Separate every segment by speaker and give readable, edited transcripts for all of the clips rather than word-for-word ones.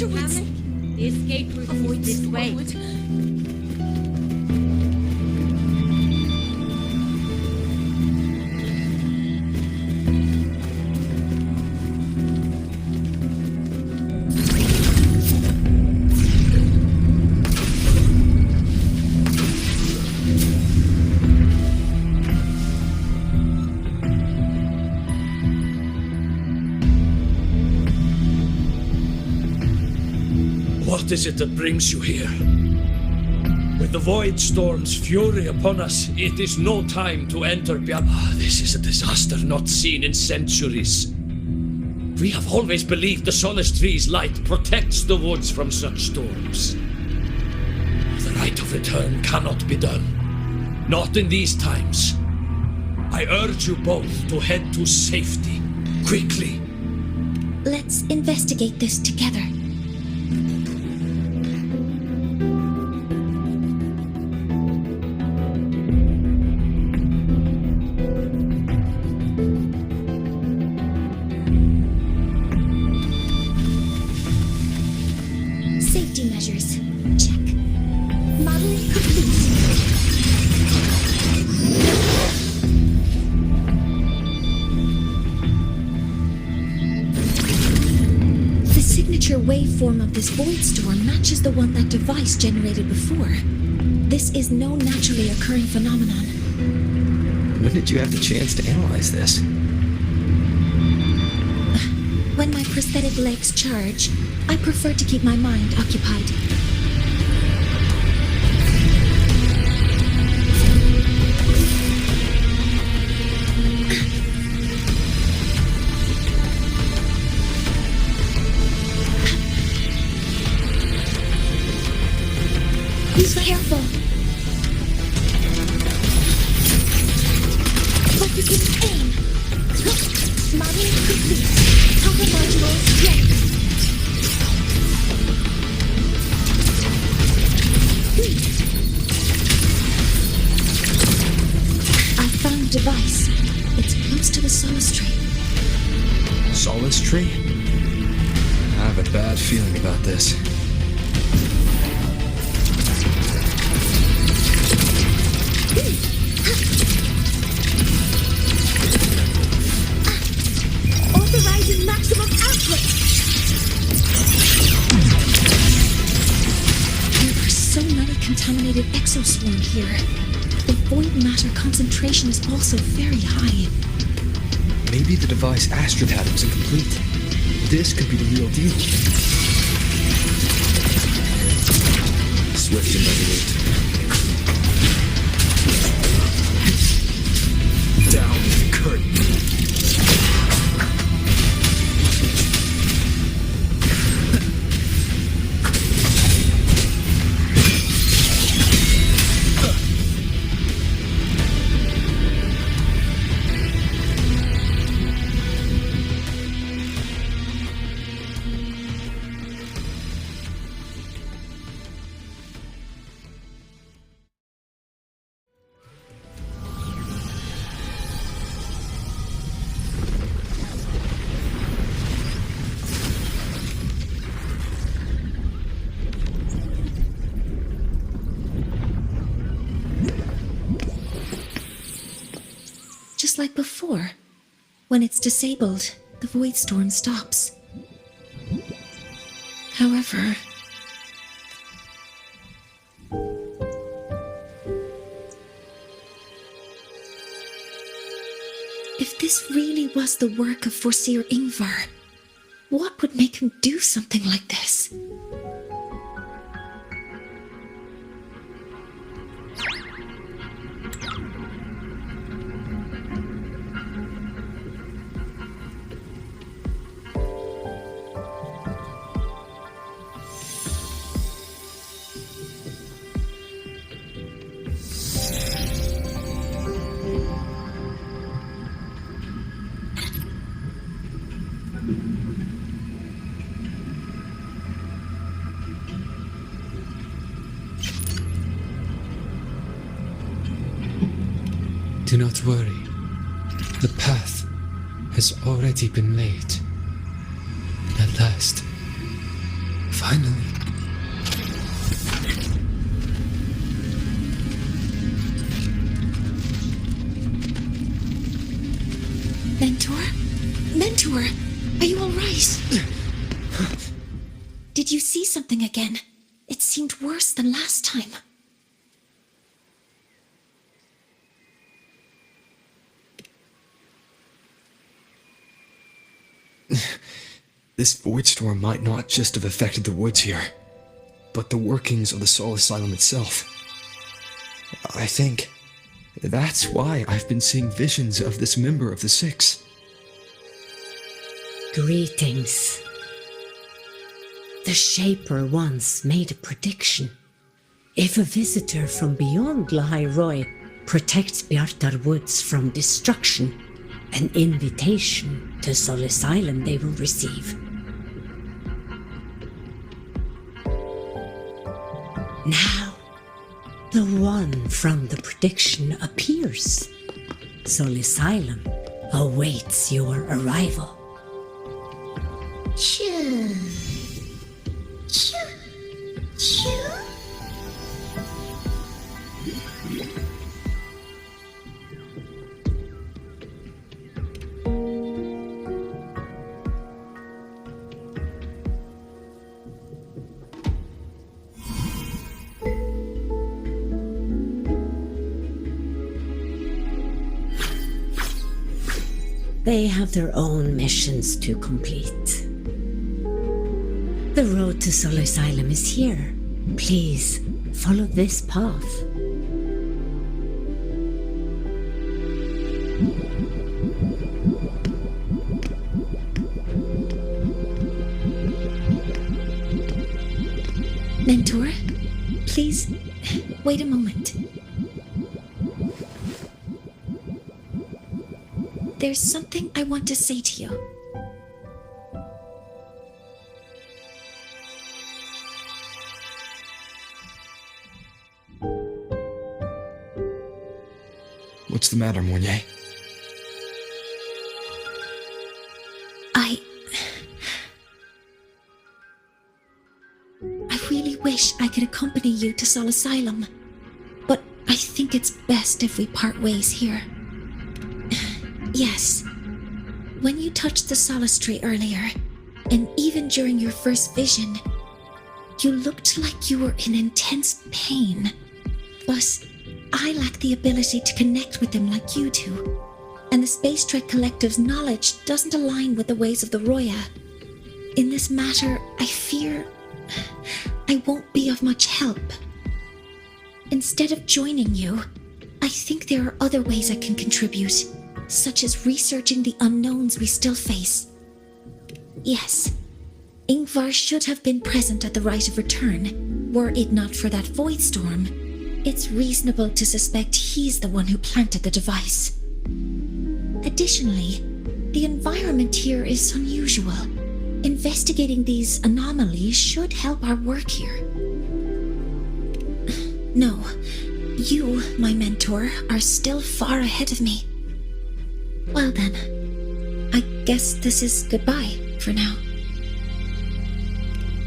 Speaker 1: afterwards.
Speaker 2: The escape route
Speaker 1: Avoid
Speaker 2: is this way.
Speaker 1: forward.
Speaker 3: What is it that brings you here? With the Void Storm's fury upon us, it is no time to enter This is a disaster not seen in centuries. We have always believed the Solace Tree's light protects the woods from such storms. The rite of return cannot be done. Not in these times. I urge you both to head to safety, quickly.
Speaker 1: Let's investigate this together. Safety measures. Check. Modeling complete. The signature waveform of this void storm matches the one that device generated before. This is no naturally occurring phenomenon.
Speaker 4: When did you have the chance to analyze this?
Speaker 1: When my prosthetic legs charge, I prefer to keep my mind occupied. Be careful. Focusing aim. Modeling complete. Cover module ready. I found a device. It's close to the Solace Tree.
Speaker 4: Solace Tree? I have a bad feeling about this.
Speaker 1: Authorizing maximum output! There are so many contaminated exoswarm here. The void matter concentration is also very high.
Speaker 4: Maybe the device Astrid had was incomplete. This could be the real deal. Swift and resolute. Down the curtain.
Speaker 1: Just like before. When it's disabled, the void storm stops. However... if this really was the work of Foreseer Ingvar, what would make him do something like this?
Speaker 5: Do not worry. The path has already been laid. At last, Finally.
Speaker 1: Mentor? Mentor, are you all right? Did you see something again? It seemed worse than last time.
Speaker 4: This void storm might not just have affected the woods here, but the workings of the Soul Asylum itself. I think that's why I've been seeing visions of this member of the Six.
Speaker 2: Greetings. The Shaper once made a prediction. If a visitor from beyond Lahairoi protects Bjartar Woods from destruction, an invitation to Soul Asylum they will receive. Now, the one from the prediction appears. Soul Asylum awaits your arrival.
Speaker 1: Choo. Choo. Choo.
Speaker 2: They have their own missions to complete. The road to Soul Asylum is here. Please, follow this path.
Speaker 1: Mentor, please, wait a moment. There's something I want to say to you.
Speaker 4: What's the matter, Mournier?
Speaker 1: I really wish I could accompany you to Soul Asylum, but I think it's best if we part ways here. Yes, when you touched the Solace Tree earlier, and even during your first vision, you looked like you were in intense pain. But I lack the ability to connect with them like you do, and the Space Trek Collective's knowledge doesn't align with the ways of the Roya. In this matter, I fear I won't be of much help. Instead of joining you, I think there are other ways I can contribute, such as researching the unknowns we still face. Yes, Ingvar should have been present at the Rite of Return, were it not for that void storm. It's reasonable to suspect he's the one who planted the device. Additionally, the environment here is unusual. Investigating these anomalies should help our work here. No, you, my mentor, are still far ahead of me. Well then, I guess this is goodbye for now.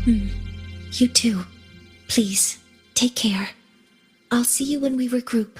Speaker 1: You too. Please, take care. I'll see you when we regroup.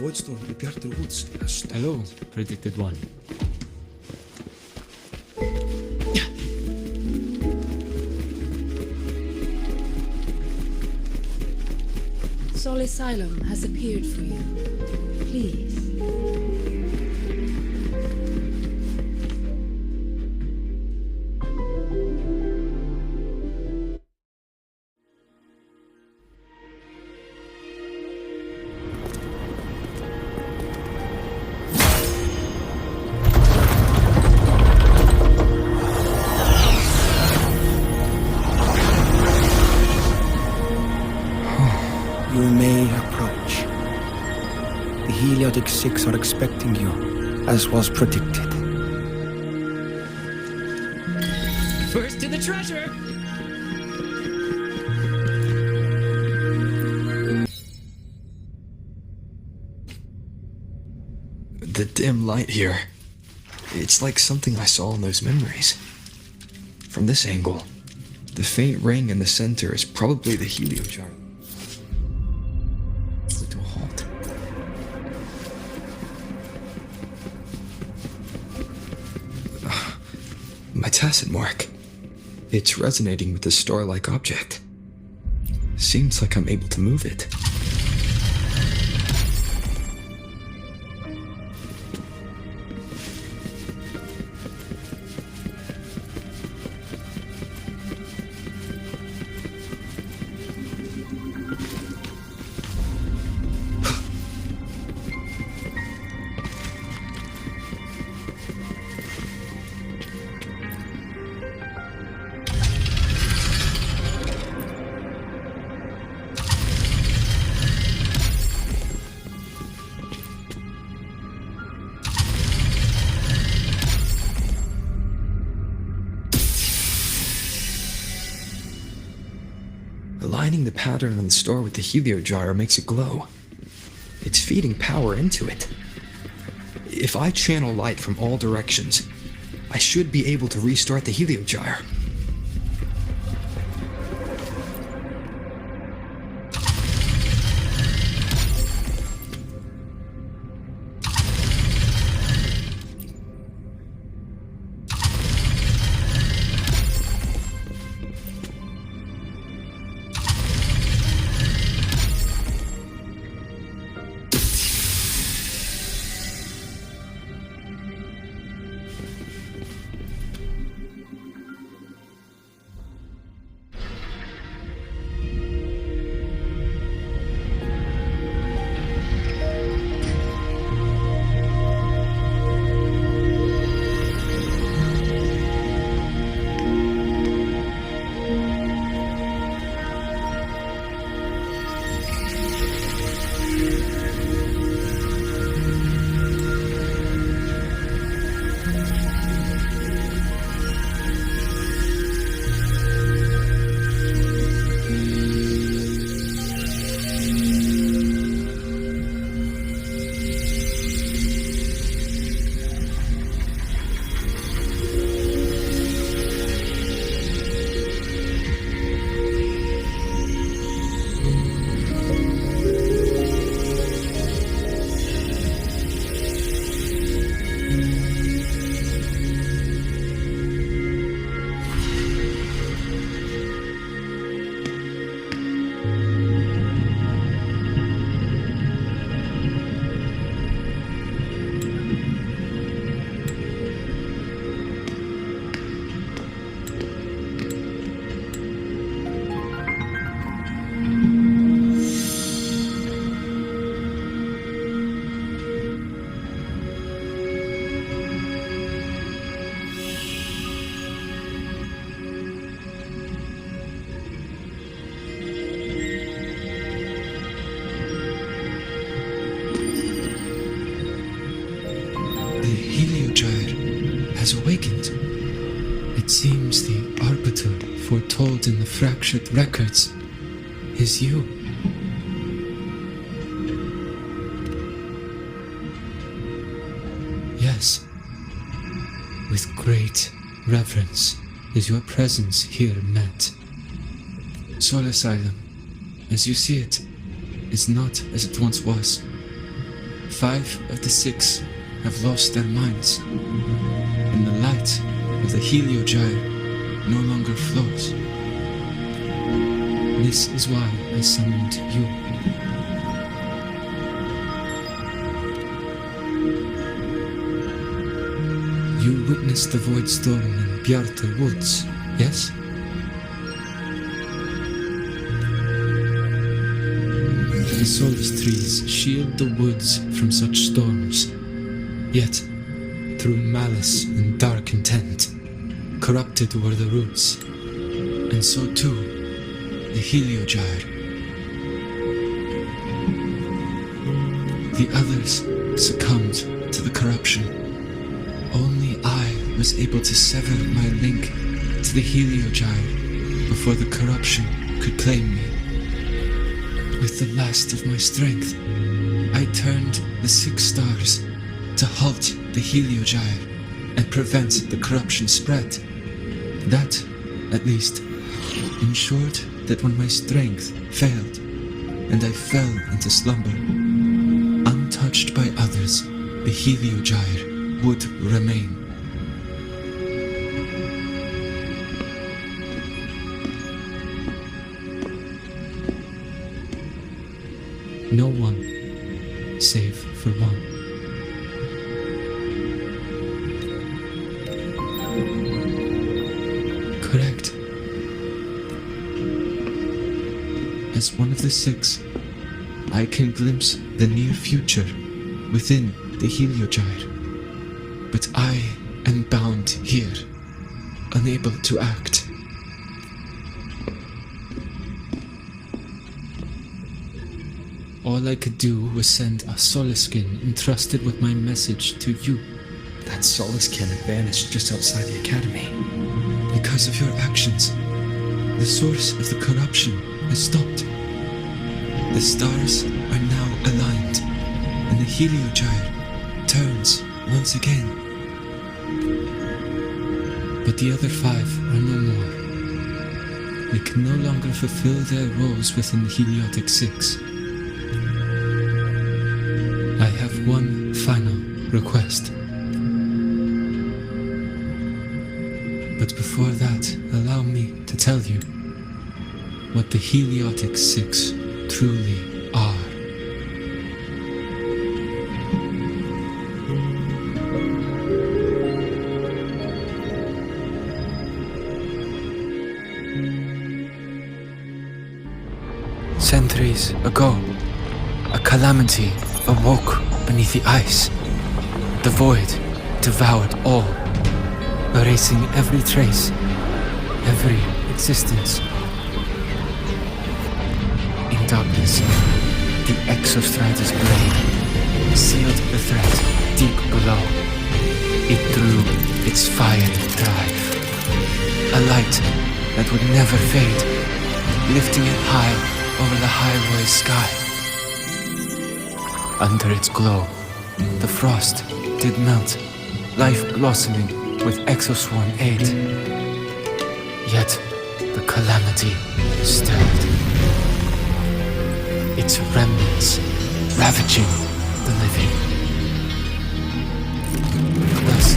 Speaker 3: void storm í Bjartur Woods.
Speaker 5: Hello, predicted one.
Speaker 6: Sol Asylum has appeared for you. Please.
Speaker 7: You may approach. The Heliotic Six are expecting you, as was predicted.
Speaker 2: First to the treasure!
Speaker 4: The dim light here. It's like something I saw in those memories. From this angle, the faint ring in the center is probably the heliogyre. To a halt. My tacit mark. It's resonating with the star-like object. Seems like I'm able to move it. Aligning the pattern on the star with the heliogyre makes it glow. It's feeding power into it. If I channel light from all directions, I should be able to restart the heliogyre.
Speaker 5: Has awakened. It seems the arbiter foretold in the fractured records is you. Yes, with great reverence is your presence here met. Sol Asylum, as you see it, is not as it once was. 5 of the 6 have lost their minds, and the light of the Heliogyre no longer flows. This is why I summoned you. You witnessed the void storm in Bjartar Woods, yes? The solace trees shield the woods from such storms, yet, through malice and dark intent, corrupted were the roots, and so too the Heliogyre. The others succumbed to the corruption. Only I was able to sever my link to the Heliogyre before the corruption could claim me. With the last of my strength, I turned the 6 stars to halt the Heliogyre and prevent the corruption spread. That, at least, ensured that when my strength failed and I fell into slumber, untouched by others, the Heliogyre would remain. No one, save for one. Correct. As one of the 6, I can glimpse the near future within the Heliogyre. But I am bound here, unable to act. All I could do was send a Solaskin entrusted with my message to you.
Speaker 4: That Solaskin had vanished just outside the academy.
Speaker 5: Because of your actions, the source of the corruption has stopped. The stars are now aligned, and the Heliogyre turns once again. But the other 5 are no more. They can no longer fulfill their roles within the Heliotic 6. I have one final request. But before that, allow me to tell you what the Heliotic 6 truly are.
Speaker 7: Centuries ago, a calamity awoke beneath the ice. The void devoured all, erasing every trace, every existence. In darkness, the Exostratus blade sealed the threat deep below. It drew its fiery drive, a light that would never fade, lifting it high over the highway sky. Under its glow, the frost did melt, life blossoming with Exoswarm aid. Yet the calamity stirred, its remnants ravaging the living. Thus,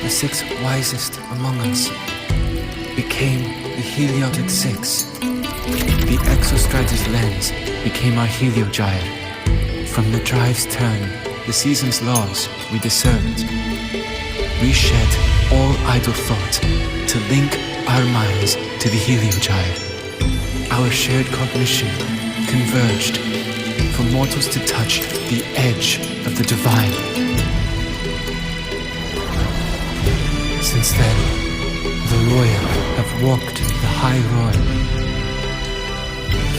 Speaker 7: the 6 wisest among us became the Heliotic 6. The Exostratus lens became our Heliogyre. From the drive's turn, the season's laws we discerned. We shed all idle thought to link our minds to the Heliogyre. Our shared cognition converged for mortals to touch the edge of the divine. Since then, the royal have walked the high road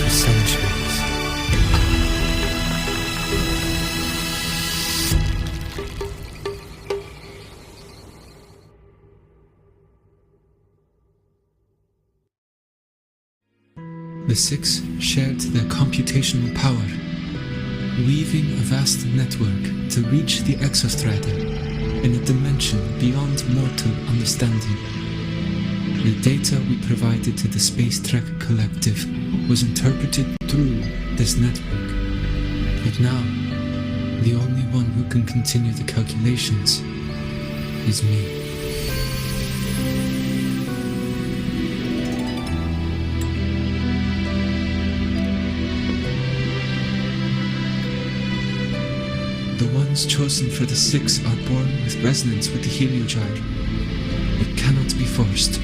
Speaker 7: for centuries.
Speaker 5: The 6 shared their computational power, weaving a vast network to reach the Exostrata in a dimension beyond mortal understanding. The data we provided to the Space Trek Collective was interpreted through this network. But now, The only one who can continue the calculations is me. The ones chosen for the 6 are born with resonance with the heliogyre. It cannot be forced.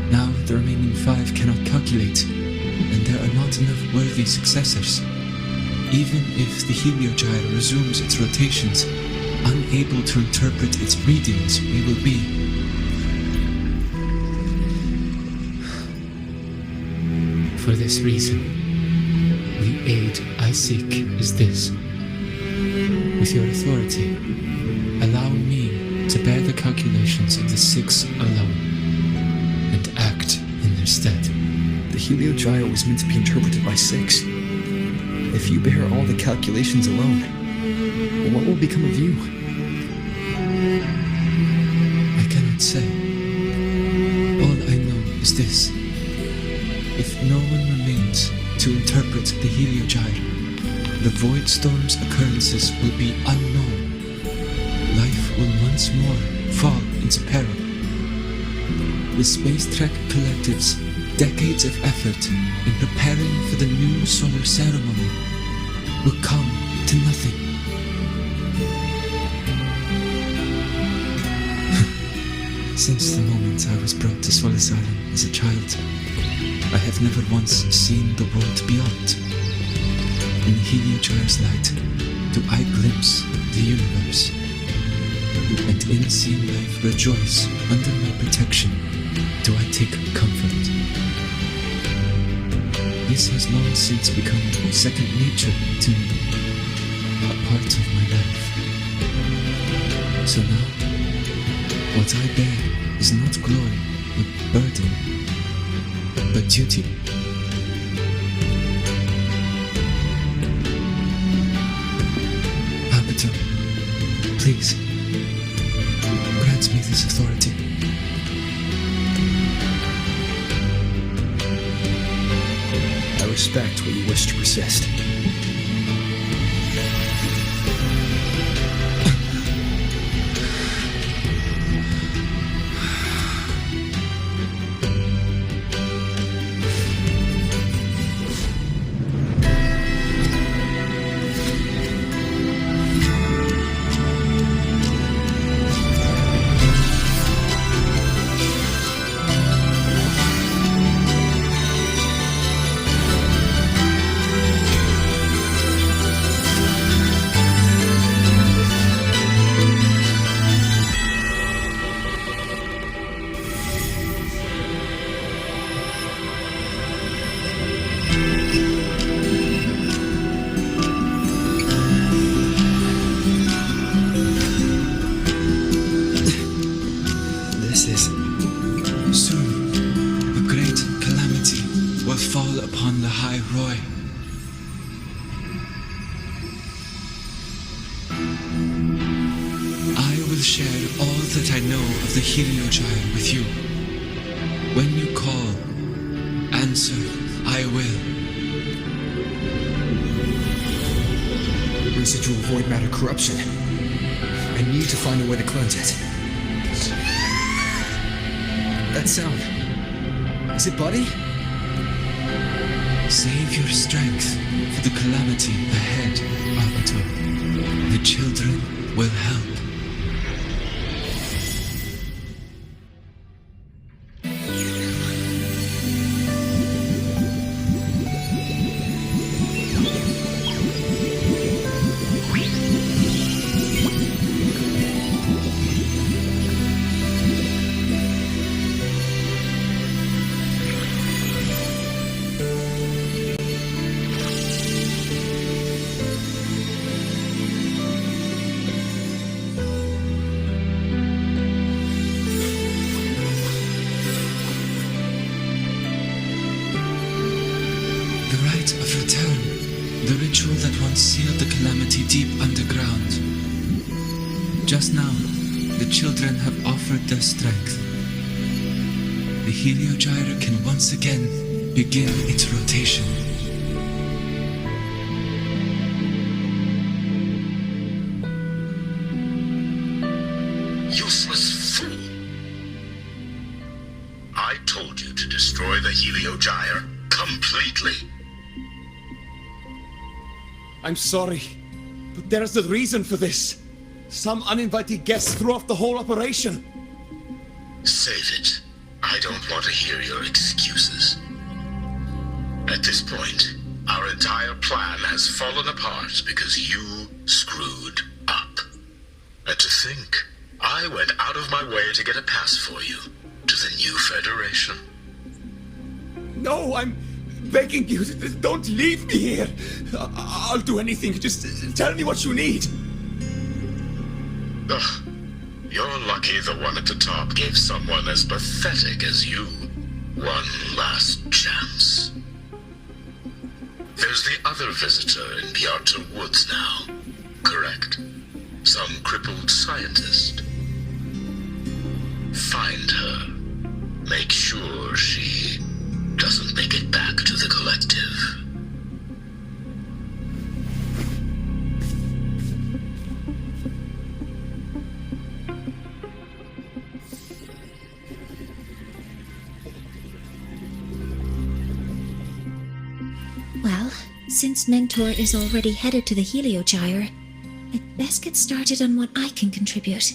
Speaker 5: Now the remaining 5 cannot calculate, and there are not enough worthy successors. Even if the heliogyre resumes its rotations, unable to interpret its readings, we will be. For this reason, the aid I seek is this. With your authority, allow me to bear the calculations of the 6 alone, and act in their stead.
Speaker 4: The heliogyre was meant to be interpreted by 6. If you bear all the calculations alone, what will become of you?
Speaker 5: I cannot say. All I know is this. If no one remains to interpret the heliogyre, the void storm's occurrences will be unknown. Life will once more fall into peril. The Space Trek Collective's decades of effort in preparing for the new solar ceremony will come to nothing. Since the moment I was brought to Solace Island as a child, I have never once seen the world beyond. In the heliogyre's light, do I glimpse the universe, and in seeing life rejoice under my protection, do I take comfort. This has long since become second nature to me, a part of my life. So now, what I bear is not glory or burden, but duty. Please, grant me this authority.
Speaker 4: I respect what you wish to persist.
Speaker 5: The heliogyre with you. When you call, answer, I will.
Speaker 4: Residual void matter corruption. I need to find a way to cleanse it. That sound. Is it Buddy?
Speaker 5: Save your strength for the calamity ahead, Arbiter. The children will help. Of return, the ritual that once sealed the calamity deep underground. Just now, the children have offered their strength. The heliogyre can once again begin its rotation.
Speaker 8: useless fool. I told you to destroy the Heliogyre completely.
Speaker 3: I'm sorry, but there's a reason for this. Some uninvited guests threw off the whole operation.
Speaker 8: Save it. I don't want to hear your excuses. At this point, our entire plan has fallen apart because you screwed up. And to think, I went out of my way to get a pass for you to the new Federation.
Speaker 3: No, I'm begging you, don't leave me here. I'll do anything, just tell me what you need.
Speaker 8: Ugh, you're lucky the one at the top gave someone as pathetic as you one last chance. There's the other visitor in Bjartur Woods now, correct? Some crippled scientist. Find her. Make sure she doesn't make it back to the collective.
Speaker 1: Well, since Mentor is already headed to the Heliogyre, I'd best get started on what I can contribute.